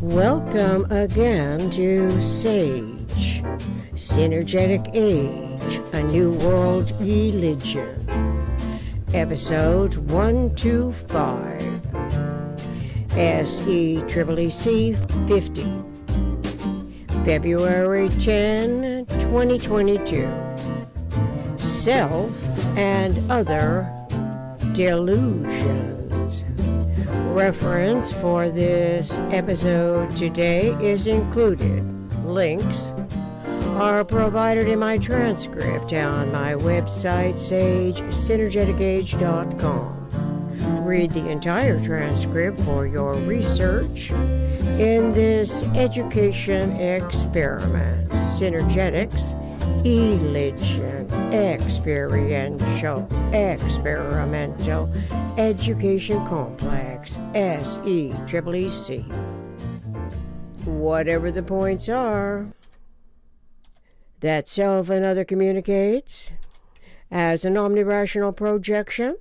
Welcome again to Sage, Synergetic Age, A New World Religion, Episode 125, SEEEC 50, February 10, 2022, Self and Other Delusions. Reference for this episode today is included. Links are provided in my transcript on my website, sagesynergeticage.com. Read the entire transcript for your research in this education experiment. Synergetics, religion, experiential, experimental, education complex, SEEEC. Whatever the points are, that self and other communicates as an omnirational projection,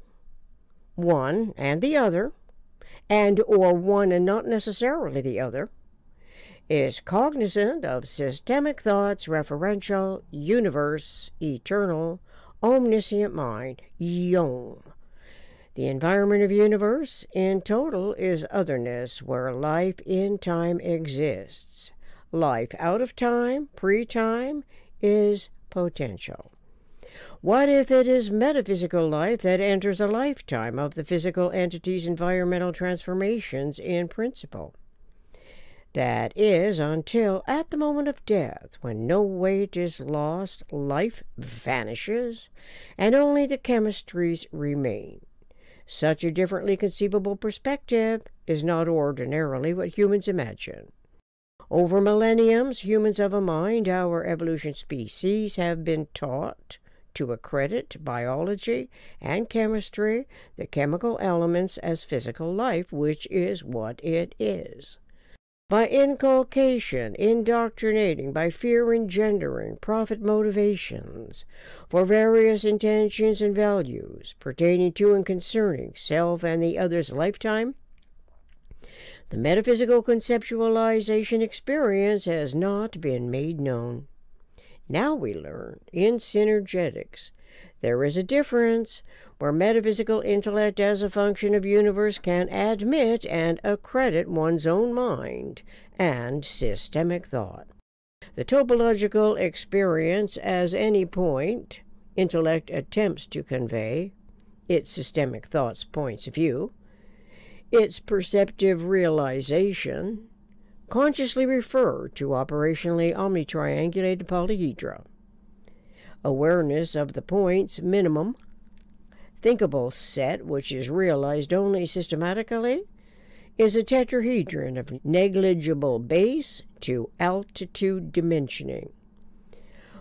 one and the other, and or one and not necessarily the other, is cognizant of systemic thoughts, referential, universe, eternal, omniscient mind, UEOM. The environment of universe in total is otherness, where life in time exists. Life out of time, pre-time, is potential. What if it is metaphysical life that enters a lifetime of the physical entity's environmental transformations in principle? That is, until at the moment of death, when no weight is lost, life vanishes, and only the chemistries remain. Such a differently conceivable perspective is not ordinarily what humans imagine. Over millenniums, humans of a mind, our evolution species, have been taught to accredit biology and chemistry, the chemical elements, as physical life, which is what it is. By inculcation, indoctrinating, by fear engendering, profit motivations, for various intentions and values pertaining to and concerning self and the other's lifetime, the metaphysical conceptualization experience has not been made known. Now we learn, in synergetics, there is a difference where metaphysical intellect as a function of universe can admit and accredit one's own mind and systemic thought. The topological experience as any point intellect attempts to convey, its systemic thought's points of view, its perceptive realization, consciously refer to operationally omnitriangulated polyhedra. Awareness of the point's minimum thinkable set, which is realized only systematically, is a tetrahedron of negligible base to altitude dimensioning.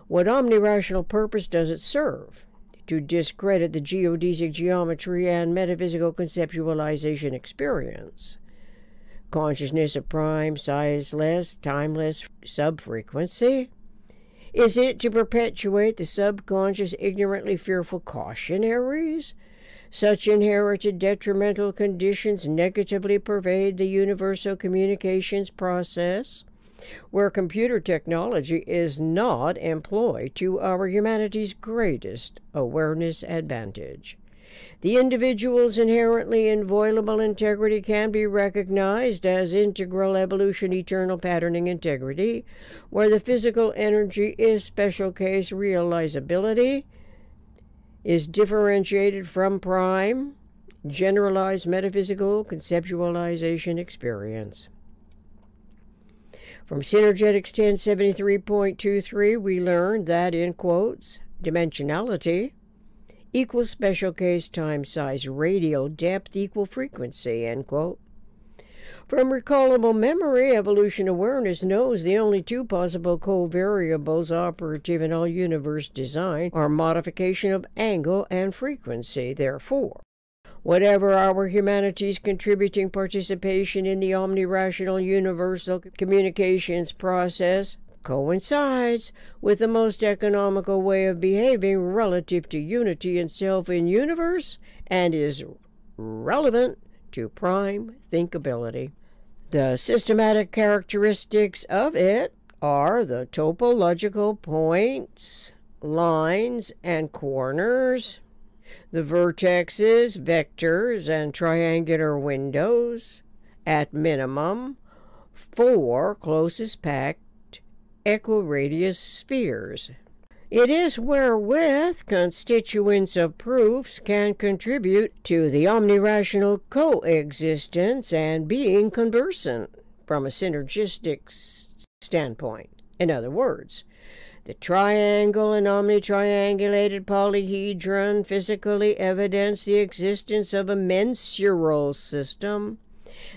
What omnirational purpose does it serve? To discredit the geodesic geometry and metaphysical conceptualization experience. Consciousness of prime, sizeless, timeless subfrequency? Is it to perpetuate the subconscious, ignorantly fearful cautionaries? Such inherited detrimental conditions negatively pervade the universal communications process, where computer technology is not employed to our humanity's greatest awareness advantage. The individual's inherently inviolable integrity can be recognized as integral evolution eternal patterning integrity, where the physical energy is special case realizability, is differentiated from prime, generalized metaphysical conceptualization experience. From Synergetics 1073.23, we learned that, in quotes, dimensionality equals special case time size radial depth equal frequency, end quote. From recallable memory, evolution awareness knows the only two possible covariables operative in all universe design are modification of angle and frequency. Therefore, whatever our humanity's contributing participation in the omnirational universal communications process, coincides with the most economical way of behaving relative to unity and self in universe and is relevant to prime thinkability. The systematic characteristics of it are the topological points, lines, and corners, the vertexes, vectors, and triangular windows, at minimum, 4 closest packed equiradius spheres. It is wherewith constituents of proofs can contribute to the omnirational coexistence and being conversant from a synergistic standpoint. In other words, the triangle and omnitriangulated polyhedron physically evidence the existence of a mensural system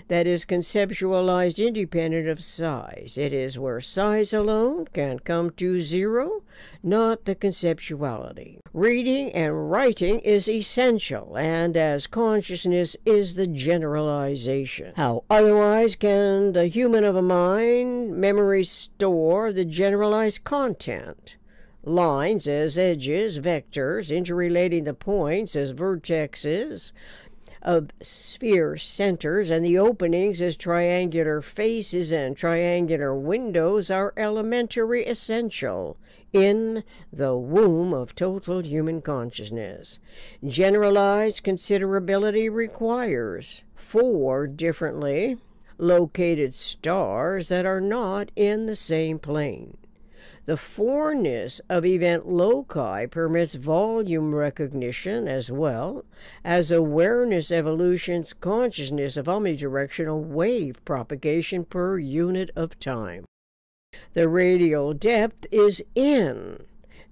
that is conceptualized independent of size. It is where size alone can come to zero, not the conceptuality. Reading and writing is essential, and as consciousness is the generalization. How otherwise can the human of a mind memory store the generalized content? Lines as edges, vectors, interrelating the points as vertexes of sphere centers, and the openings as triangular faces and triangular windows are elementary essential in the womb of total human consciousness. Generalized considerability requires 4 differently located stars that are not in the same plane. The 4-ness of event loci permits volume recognition as well as awareness evolution's consciousness of omnidirectional wave propagation per unit of time. The radial depth is in.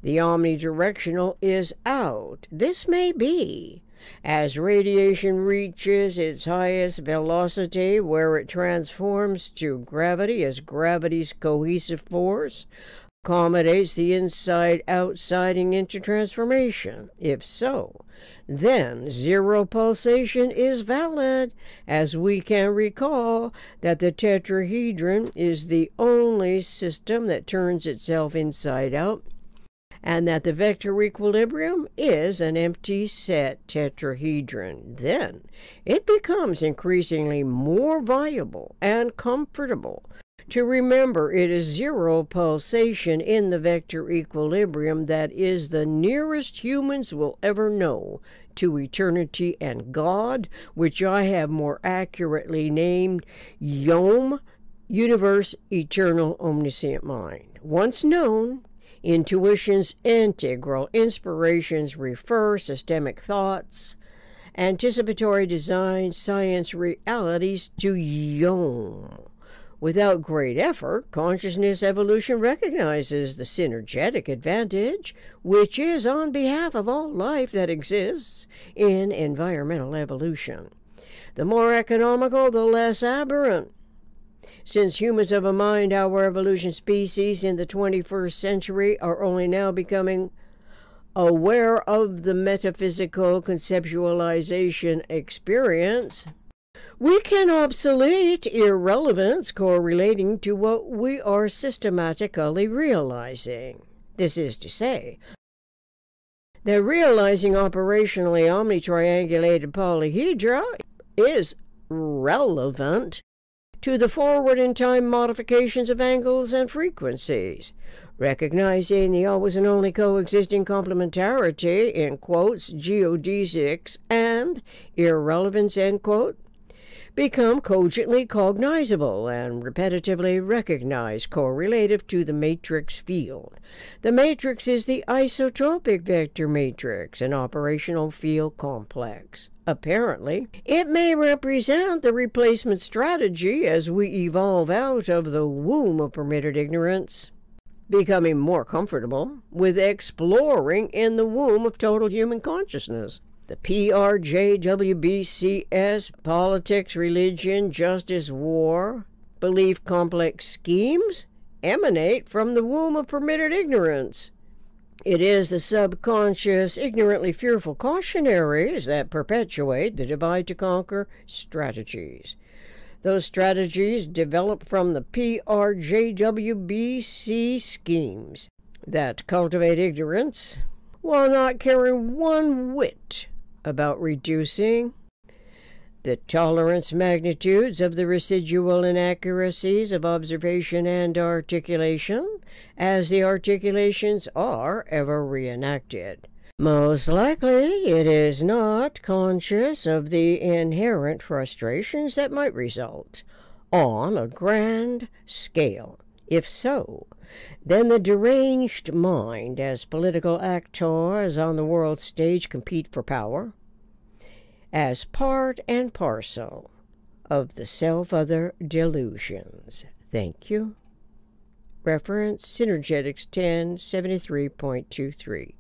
The omnidirectional is out. This may be as radiation reaches its highest velocity, where it transforms to gravity as gravity's cohesive force accommodates the inside-outsiding intertransformation. If so, then zero pulsation is valid, as we can recall that the tetrahedron is the only system that turns itself inside out, and that the vector equilibrium is an empty set tetrahedron. Then it becomes increasingly more viable and comfortable to remember it is zero pulsation in the vector equilibrium that is the nearest humans will ever know to eternity and God, which I have more accurately named UEOM, Universe Eternal Omniscient Mind. Once known, intuition's integral inspirations refer systemic thoughts, anticipatory design, science realities to UEOM. Without great effort, consciousness evolution recognizes the synergetic advantage, which is on behalf of all life that exists in environmental evolution. The more economical, the less aberrant. Since humans of a mind, our evolution species in the 21st century, are only now becoming aware of the metaphysical conceptualization experience, we can obsolete irrelevance correlating to what we are systematically realizing. This is to say, that realizing operationally omnitriangulated polyhedra is relevant to the forward-in-time modifications of angles and frequencies. Recognizing the always and only coexisting complementarity, in quotes, geodesics and irrelevance, end quote, become cogently cognizable and repetitively recognized correlative to the matrix field. The matrix is the isotropic vector matrix, an operational field complex. Apparently, it may represent the replacement strategy as we evolve out of the womb of permitted ignorance, becoming more comfortable with exploring in the womb of total human consciousness. The PRJWBCS, politics, religion, justice, war, belief complex schemes emanate from the womb of permitted ignorance. It is the subconscious, ignorantly fearful cautionaries that perpetuate the divide to conquer strategies. Those strategies develop from the PRJWBC schemes that cultivate ignorance while not caring one whit about reducing the tolerance magnitudes of the residual inaccuracies of observation and articulation, as the articulations are ever reenacted. Most likely, it is not conscious of the inherent frustrations that might result on a grand scale. If so, then the deranged mind, as political actors on the world stage compete for power, as part and parcel of the self-other delusions. Thank you. Reference Synergetics 1073.23.